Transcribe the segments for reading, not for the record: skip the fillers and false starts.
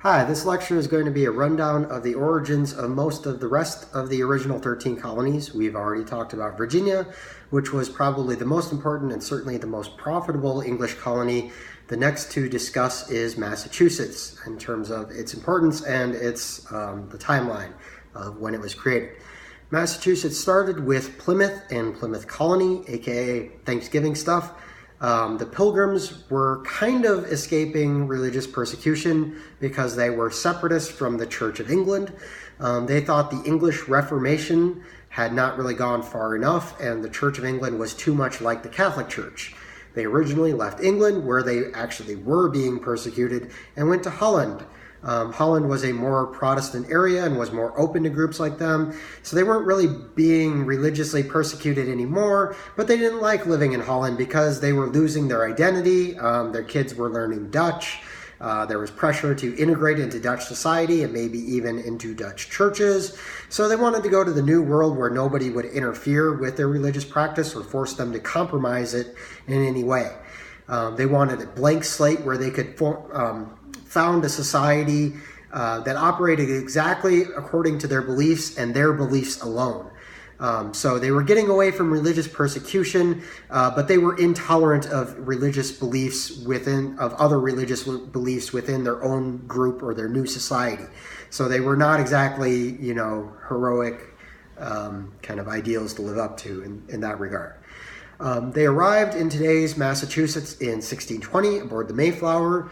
Hi, this lecture is going to be a rundown of the origins of most of the rest of the original 13 colonies. We've already talked about Virginia, which was probably the most important and certainly the most profitable English colony. The next to discuss is Massachusetts in terms of its importance and its the timeline of when it was created. Massachusetts started with Plymouth and Plymouth Colony, aka Thanksgiving stuff. The Pilgrims were kind of escaping religious persecution because they were separatists from the Church of England. They thought the English Reformation had not really gone far enough, and the Church of England was too much like the Catholic Church. They originally left England, where they actually were being persecuted, and went to Holland. Holland was a more Protestant area and was more open to groups like them, so they weren't really being religiously persecuted anymore, but they didn't like living in Holland because they were losing their identity. Their kids were learning Dutch. There was pressure to integrate into Dutch society and maybe even into Dutch churches. So they wanted to go to the new world where nobody would interfere with their religious practice or force them to compromise it in any way. They wanted a blank slate where they could found a society that operated exactly according to their beliefs and their beliefs alone. So they were getting away from religious persecution, but they were intolerant of religious beliefs of other religious beliefs within their own group or their new society. So they were not exactly, heroic kind of ideals to live up to in that regard. They arrived in today's Massachusetts in 1620 aboard the Mayflower,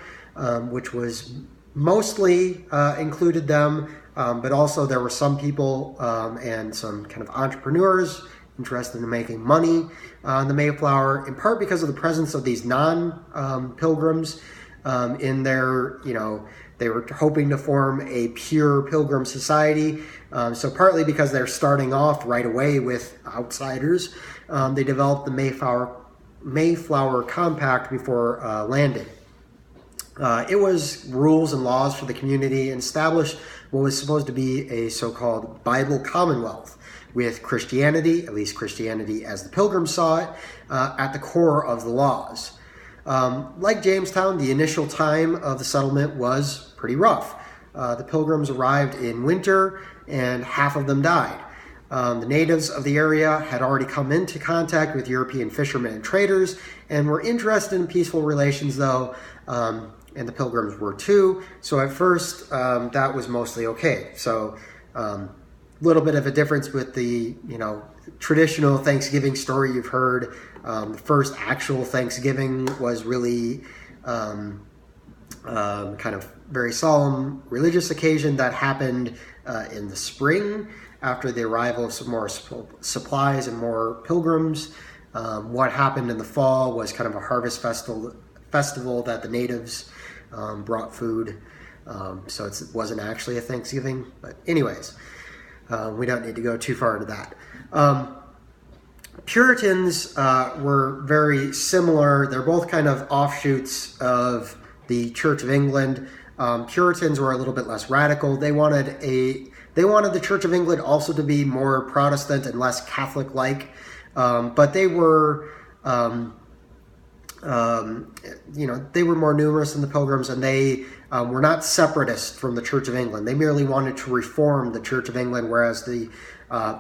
which was mostly included them, but also there were some people and some kind of entrepreneurs interested in making money on the Mayflower, in part because of the presence of these non-pilgrims in their, they were hoping to form a pure pilgrim society. So partly because they're starting off right away with outsiders, they developed the Mayflower Compact before landing. It was rules and laws for the community and established what was supposed to be a so-called Bible Commonwealth, with Christianity, at least Christianity as the Pilgrims saw it, at the core of the laws. Like Jamestown, the initial time of the settlement was pretty rough. The Pilgrims arrived in winter and half of them died. The natives of the area had already come into contact with European fishermen and traders and were interested in peaceful relations, though, and the Pilgrims were too. So at first, that was mostly okay. So a little bit of a difference with the, traditional Thanksgiving story you've heard. The first actual Thanksgiving was really kind of very solemn religious occasion that happened in the spring after the arrival of some more supplies and more pilgrims. What happened in the fall was kind of a harvest festival that the natives brought food. So it wasn't actually a Thanksgiving. But anyways, we don't need to go too far into that. Puritans were very similar. They're both kind of offshoots of the Church of England. Puritans were a little bit less radical. They wanted the Church of England also to be more Protestant and less Catholic-like, but they were, they were more numerous than the Pilgrims, and they were not separatists from the Church of England. They merely wanted to reform the Church of England, whereas the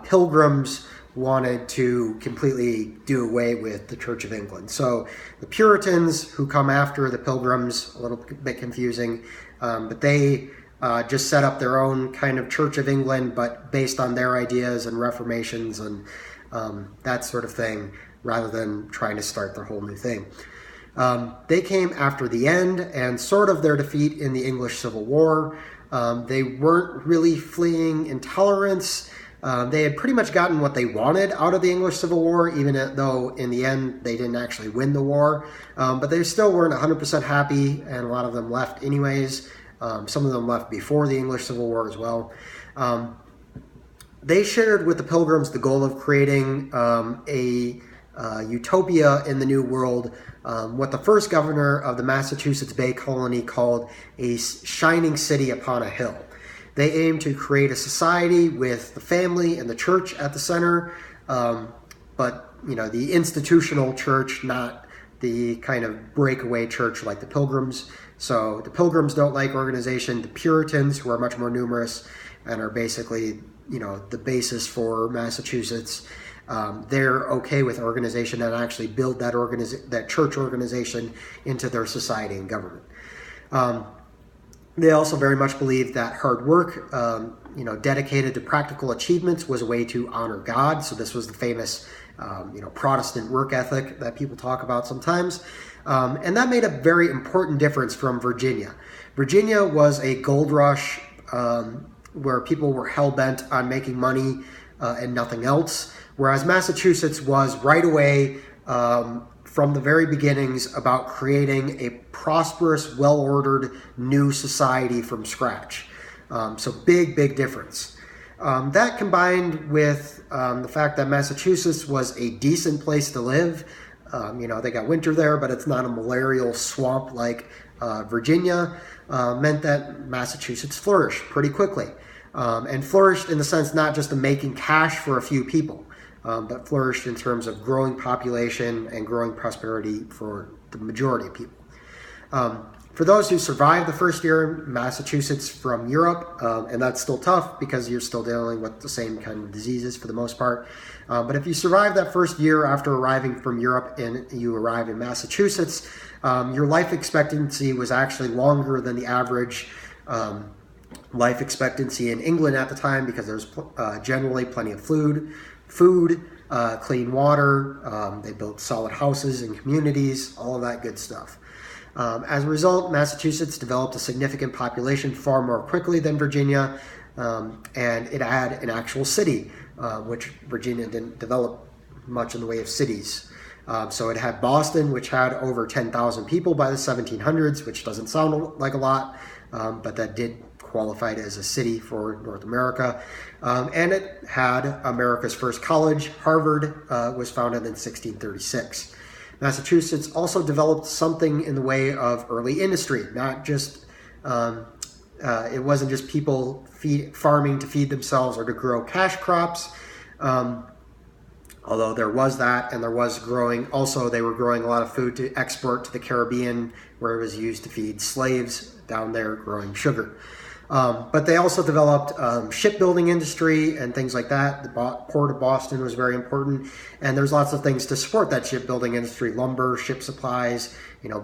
Pilgrims wanted to completely do away with the Church of England. So the Puritans, who come after the Pilgrims, a little bit confusing, but they just set up their own kind of Church of England, but based on their ideas and reformations and that sort of thing, rather than trying to start their whole new thing. They came after the end and sort of their defeat in the English Civil War. They weren't really fleeing intolerance. They had pretty much gotten what they wanted out of the English Civil War, even though in the end they didn't actually win the war. But they still weren't 100% happy, and a lot of them left anyways. Some of them left before the English Civil War as well. They shared with the Pilgrims the goal of creating a utopia in the New World, what the first governor of the Massachusetts Bay Colony called a shining city upon a hill. They aimed to create a society with the family and the church at the center, but the institutional church, not the kind of breakaway church like the Pilgrims. So the Pilgrims don't like organization. The Puritans, who are much more numerous and are basically, the basis for Massachusetts, they're okay with organization and actually build that church organization into their society and government. They also very much believed that hard work, dedicated to practical achievements, was a way to honor God. So this was the famous, Protestant work ethic that people talk about sometimes. And that made a very important difference from Virginia. Virginia was a gold rush where people were hell-bent on making money and nothing else, whereas Massachusetts was right away from the very beginnings about creating a prosperous, well-ordered new society from scratch. So big difference. That combined with the fact that Massachusetts was a decent place to live. They got winter there, but it's not a malarial swamp like Virginia, meant that Massachusetts flourished pretty quickly. And flourished in the sense not just of making cash for a few people, but flourished in terms of growing population and growing prosperity for the majority of people. For those who survived the first year in Massachusetts from Europe, and that's still tough because you're still dealing with the same kind of diseases for the most part, but if you survive that first year after arriving from Europe and you arrive in Massachusetts, your life expectancy was actually longer than the average life expectancy in England at the time, because there's generally plenty of food, clean water, they built solid houses and communities, all of that good stuff. As a result, Massachusetts developed a significant population far more quickly than Virginia, and it had an actual city, which Virginia didn't develop much in the way of cities. So it had Boston, which had over 10,000 people by the 1700s, which doesn't sound like a lot, but that did qualify it as a city for North America. And it had America's first college. Harvard was founded in 1636. Massachusetts also developed something in the way of early industry, not just, it wasn't just people farming to feed themselves or to grow cash crops, although there was that, and there was growing. Also, they were growing a lot of food to export to the Caribbean, where it was used to feed slaves down there growing sugar. But they also developed shipbuilding industry and things like that. The Port of Boston was very important, and there's lots of things to support that shipbuilding industry: lumber, ship supplies,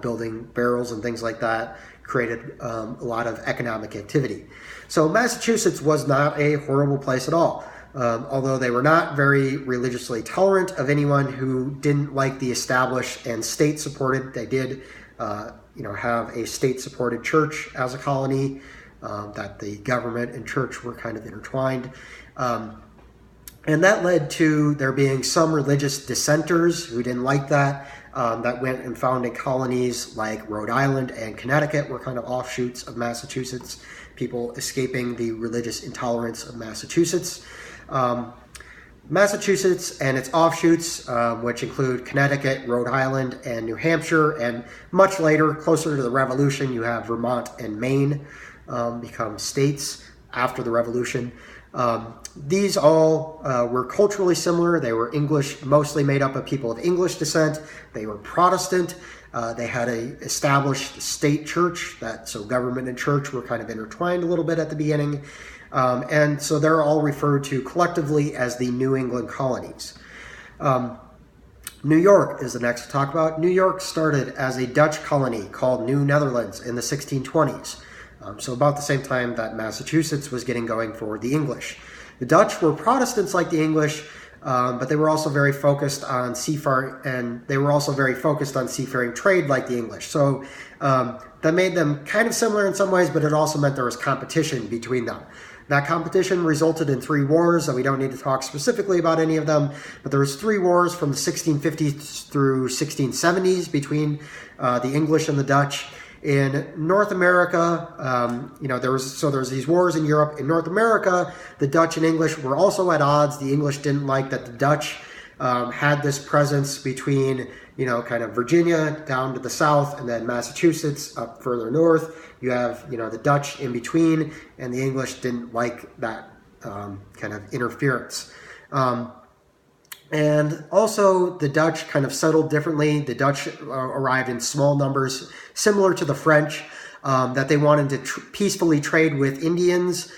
building barrels and things like that. Created a lot of economic activity. So Massachusetts was not a horrible place at all. Although they were not very religiously tolerant of anyone who didn't like the established and state-supported. They did, have a state-supported church as a colony. That the government and church were kind of intertwined. And that led to there being some religious dissenters who didn't like that, that went and founded colonies like Rhode Island and Connecticut were kind of offshoots of Massachusetts, people escaping the religious intolerance of Massachusetts. Massachusetts and its offshoots, which include Connecticut, Rhode Island, and New Hampshire, and much later, closer to the Revolution, you have Vermont and Maine, become states after the Revolution. These all were culturally similar. They were English, mostly made up of people of English descent. They were Protestant. They had a established state church, so government and church were kind of intertwined a little bit at the beginning. And so they're all referred to collectively as the New England colonies. New York is the next to talk about. New York started as a Dutch colony called New Netherlands in the 1620s. So about the same time that Massachusetts was getting going for the English. The Dutch were Protestants like the English, but they were also very focused on seafaring, and they were also very focused on seafaring trade like the English. So that made them kind of similar in some ways, but it also meant there was competition between them. That competition resulted in 3 wars, and we don't need to talk specifically about any of them, but there was 3 wars from the 1650s through 1670s between the English and the Dutch. In North America, there was these wars in Europe. In North America, the Dutch and English were also at odds. The English didn't like that the Dutch had this presence between, kind of Virginia down to the south, and then Massachusetts up further north. You have, the Dutch in between, and the English didn't like that kind of interference. And also, the Dutch kind of settled differently. The Dutch arrived in small numbers, similar to the French. that they wanted to peacefully trade with Indians,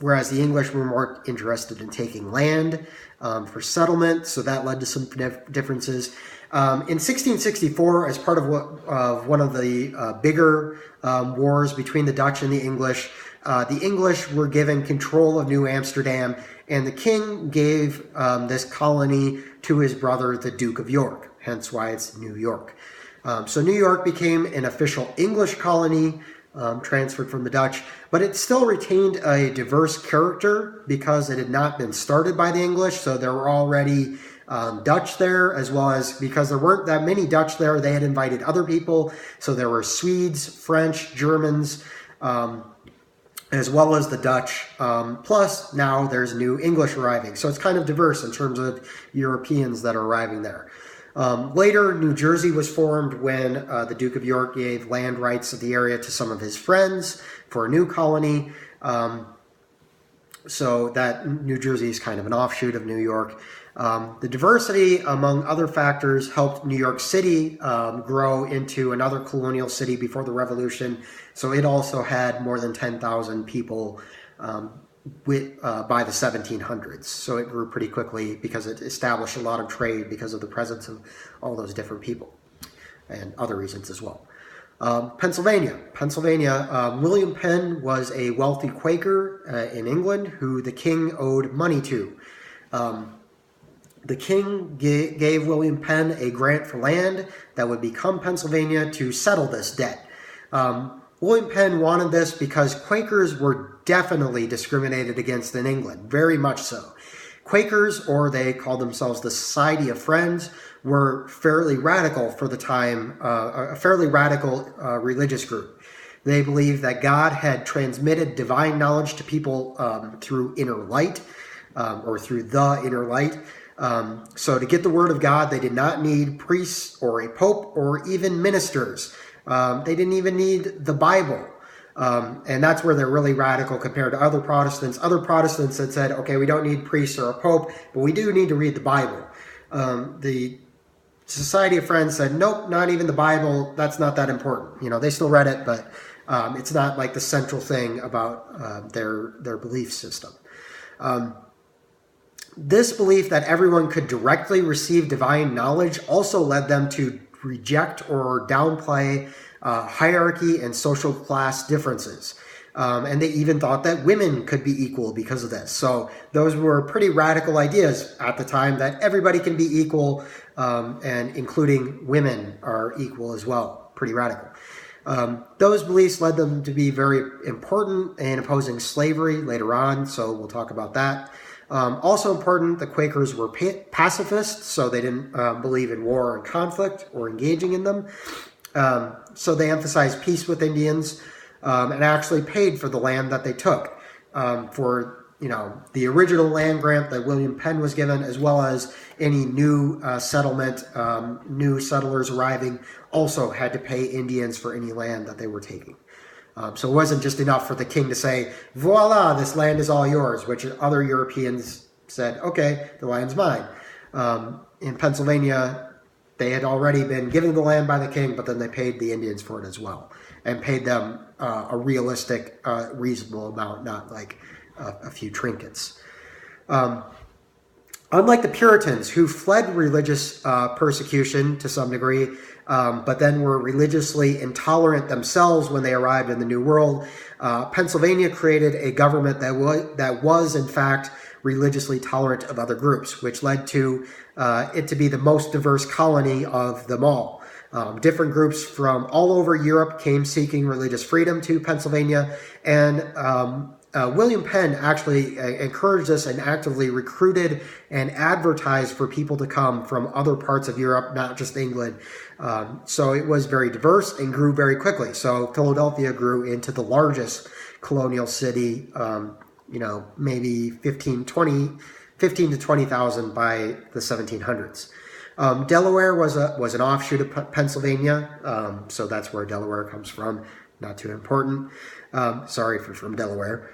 whereas the English were more interested in taking land for settlement, so that led to some differences. In 1664, as part of one of the bigger wars between the Dutch and the English were given control of New Amsterdam, and the king gave this colony to his brother, the Duke of York, hence why it's New York. So New York became an official English colony, transferred from the Dutch, but it still retained a diverse character because it had not been started by the English, so there were already Dutch there, as well as because there weren't that many Dutch there, they had invited other people, so there were Swedes, French, Germans, as well as the Dutch, plus now there's new English arriving, so it's kind of diverse in terms of Europeans that are arriving there. Later, New Jersey was formed when the Duke of York gave land rights of the area to some of his friends for a new colony. So that New Jersey is kind of an offshoot of New York. The diversity, among other factors, helped New York City grow into another colonial city before the Revolution. So it also had more than 10,000 people by the 1700s. So it grew pretty quickly because it established a lot of trade because of the presence of all those different people and other reasons as well. Pennsylvania, William Penn was a wealthy Quaker in England who the king owed money to. The king gave William Penn a grant for land that would become Pennsylvania to settle this debt. William Penn wanted this because Quakers were definitely discriminated against in England, very much so. Quakers, or they called themselves the Society of Friends, were fairly radical for the time, a fairly radical religious group. They believed that God had transmitted divine knowledge to people through inner light, or through the inner light. So to get the word of God, they did not need priests or a pope or even ministers. They didn't even need the Bible. And that's where they're really radical compared to other Protestants. Other Protestants had said, okay, we don't need priests or a pope, but we do need to read the Bible. The Society of Friends said, nope, not even the Bible. That's not that important. You know, they still read it, but it's not like the central thing about their belief system. This belief that everyone could directly receive divine knowledge also led them to reject or downplay hierarchy and social class differences. And they even thought that women could be equal because of this. So those were pretty radical ideas at the time, that everybody can be equal, and including women are equal as well. Pretty radical. Those beliefs led them to be very important in opposing slavery later on, so we'll talk about that. Also important, the Quakers were pacifists, so they didn't believe in war and conflict or engaging in them. So they emphasized peace with Indians, and actually paid for the land that they took, for, you know, the original land grant that William Penn was given, as well as any new settlement, new settlers arriving also had to pay Indians for any land that they were taking. So it wasn't just enough for the king to say, voila, this land is all yours, which other Europeans said, okay, the land's mine. In Pennsylvania, they had already been given the land by the king, but then they paid the Indians for it as well, and paid them a realistic, reasonable amount, not like a few trinkets. Unlike the Puritans, who fled religious persecution to some degree, but then were religiously intolerant themselves when they arrived in the New World, Pennsylvania created a government that was in fact religiously tolerant of other groups, which led to it to be the most diverse colony of them all. Different groups from all over Europe came seeking religious freedom to Pennsylvania, and William Penn actually encouraged this and actively recruited and advertised for people to come from other parts of Europe, not just England. So it was very diverse and grew very quickly. So Philadelphia grew into the largest colonial city, maybe 15 to 20,000 by the 1700s. Delaware was an offshoot of Pennsylvania, so that's where Delaware comes from. Not too important. Sorry if you're from Delaware.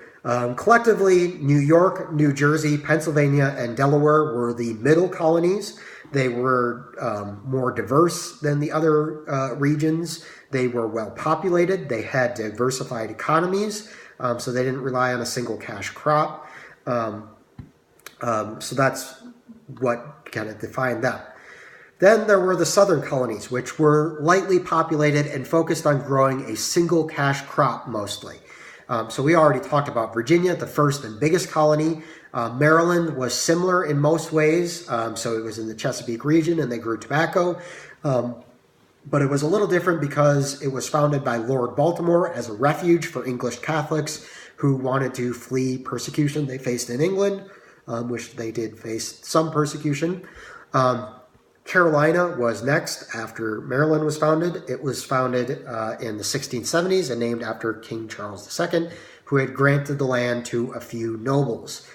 Collectively, New York, New Jersey, Pennsylvania, and Delaware were the middle colonies. They were more diverse than the other regions. They were well populated. They had diversified economies, so they didn't rely on a single cash crop. So that's what kind of defined them. Then there were the southern colonies, which were lightly populated and focused on growing a single cash crop mostly. So we already talked about Virginia, the first and biggest colony. Maryland was similar in most ways. So it was in the Chesapeake region and they grew tobacco. But it was a little different because it was founded by Lord Baltimore as a refuge for English Catholics who wanted to flee persecution they faced in England, which they did face some persecution. Carolina was next after Maryland was founded. It was founded in the 1670s and named after King Charles II, who had granted the land to a few nobles.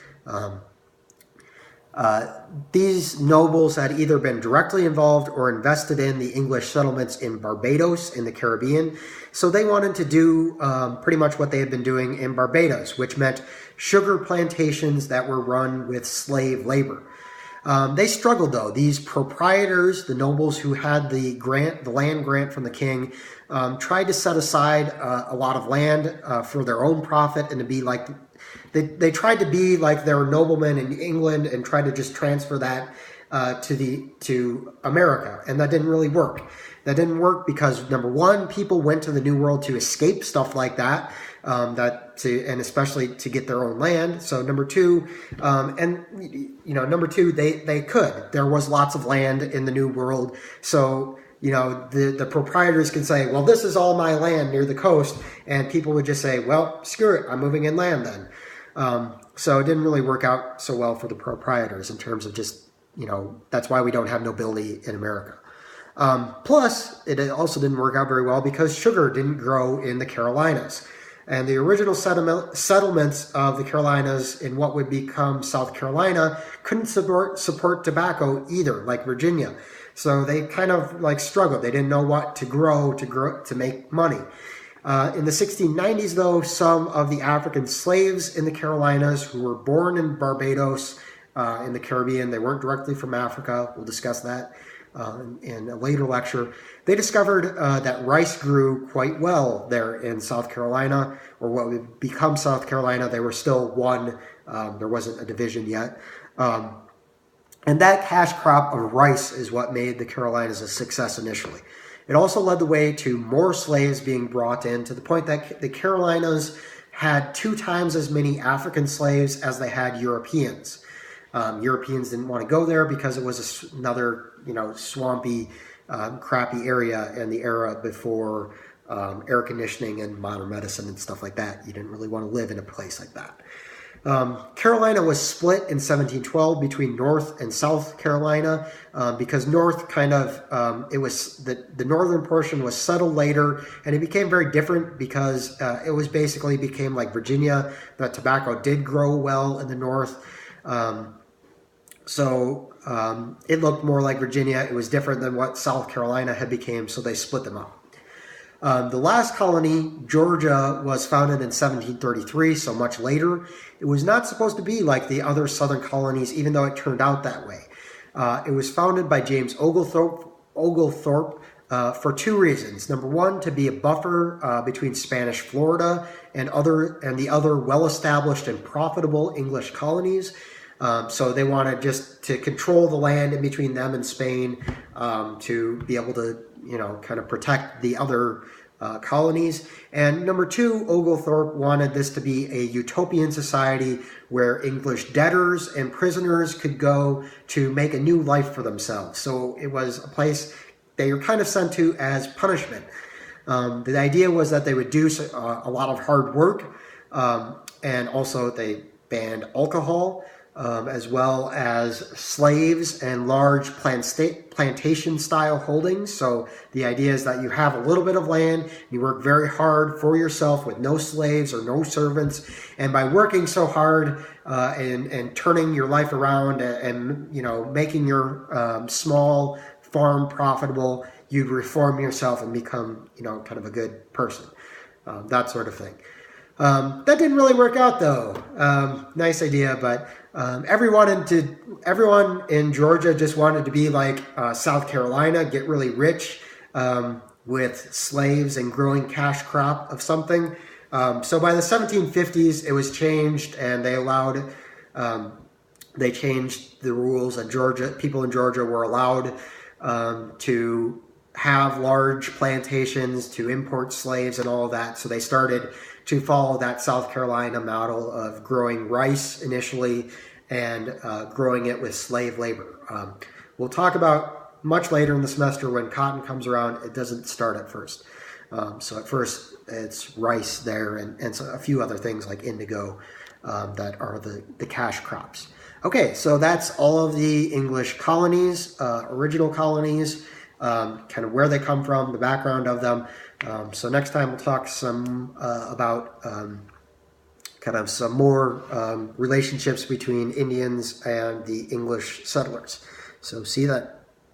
These nobles had either been directly involved or invested in the English settlements in Barbados in the Caribbean. So they wanted to do pretty much what they had been doing in Barbados, which meant sugar plantations that were run with slave labor. They struggled though. These proprietors, the nobles who had the land grant from the king, tried to set aside a lot of land for their own profit and to be like, they tried to be like their noblemen in England and tried to just transfer that to America, and that didn't really work. That didn't work because number one, people went to the New World to escape stuff like that. And especially to get their own land. So number two, they could. There was lots of land in the New World. So, the proprietors can say, well, this is all my land near the coast. And people would just say, well, screw it, I'm moving inland then. So it didn't really work out so well for the proprietors in terms of just, that's why we don't have nobility in America. Plus, it also didn't work out very well because sugar didn't grow in the Carolinas. And the original settlements of the Carolinas in what would become South Carolina couldn't support tobacco either, like Virginia. So they kind of struggled. They didn't know what to grow to make money. In the 1690s, though, some of the African slaves in the Carolinas who were born in Barbados in the Caribbean, they weren't directly from Africa. We'll discuss that in a later lecture. They discovered that rice grew quite well there in South Carolina, or what would become South Carolina. They were still one. There wasn't a division yet. And that cash crop of rice is what made the Carolinas a success initially. It also led the way to more slaves being brought in, to the point that the Carolinas had 2 times as many African slaves as they had Europeans. Europeans didn't want to go there because it was another, swampy, crappy area in the era before air conditioning and modern medicine and stuff like that. You didn't really want to live in a place like that. Carolina was split in 1712 between North and South Carolina because North it was the northern portion was settled later, and it became very different because it was basically became like Virginia. The tobacco did grow well in the North. So it looked more like Virginia. It was different than what South Carolina had become, so they split them up. The last colony, Georgia, was founded in 1733, so much later. It was not supposed to be like the other southern colonies, even though it turned out that way. It was founded by James Oglethorpe for 2 reasons. Number one, to be a buffer between Spanish Florida and the other well-established and profitable English colonies. So they wanted just to control the land in between them and Spain to be able to, kind of protect the other colonies. And number 2, Oglethorpe wanted this to be a utopian society where English debtors and prisoners could go to make a new life for themselves. So it was a place they were kind of sent to as punishment. The idea was that they would do a lot of hard work, and also they banned alcohol, as well as slaves and large plantation-style holdings. So the idea is that you have a little bit of land, you work very hard for yourself with no slaves or no servants, and by working so hard and turning your life around and making your small farm profitable, you'd reform yourself and become kind of a good person, that sort of thing. That didn't really work out though. Nice idea, but everyone in Georgia just wanted to be like South Carolina, get really rich with slaves and growing cash crop of something. So by the 1750s, it was changed, and they changed the rules, and people in Georgia were allowed to have large plantations, to import slaves and all of that. So they started to follow that South Carolina model of growing rice initially and growing it with slave labor. We'll talk about much later in the semester when cotton comes around. It doesn't start at first. So at first it's rice there and so a few other things like indigo that are the cash crops. Okay, so that's all of the English colonies, original colonies, kind of where they come from, the background of them. So next time we'll talk some about kind of some more relationships between Indians and the English settlers. So see you then.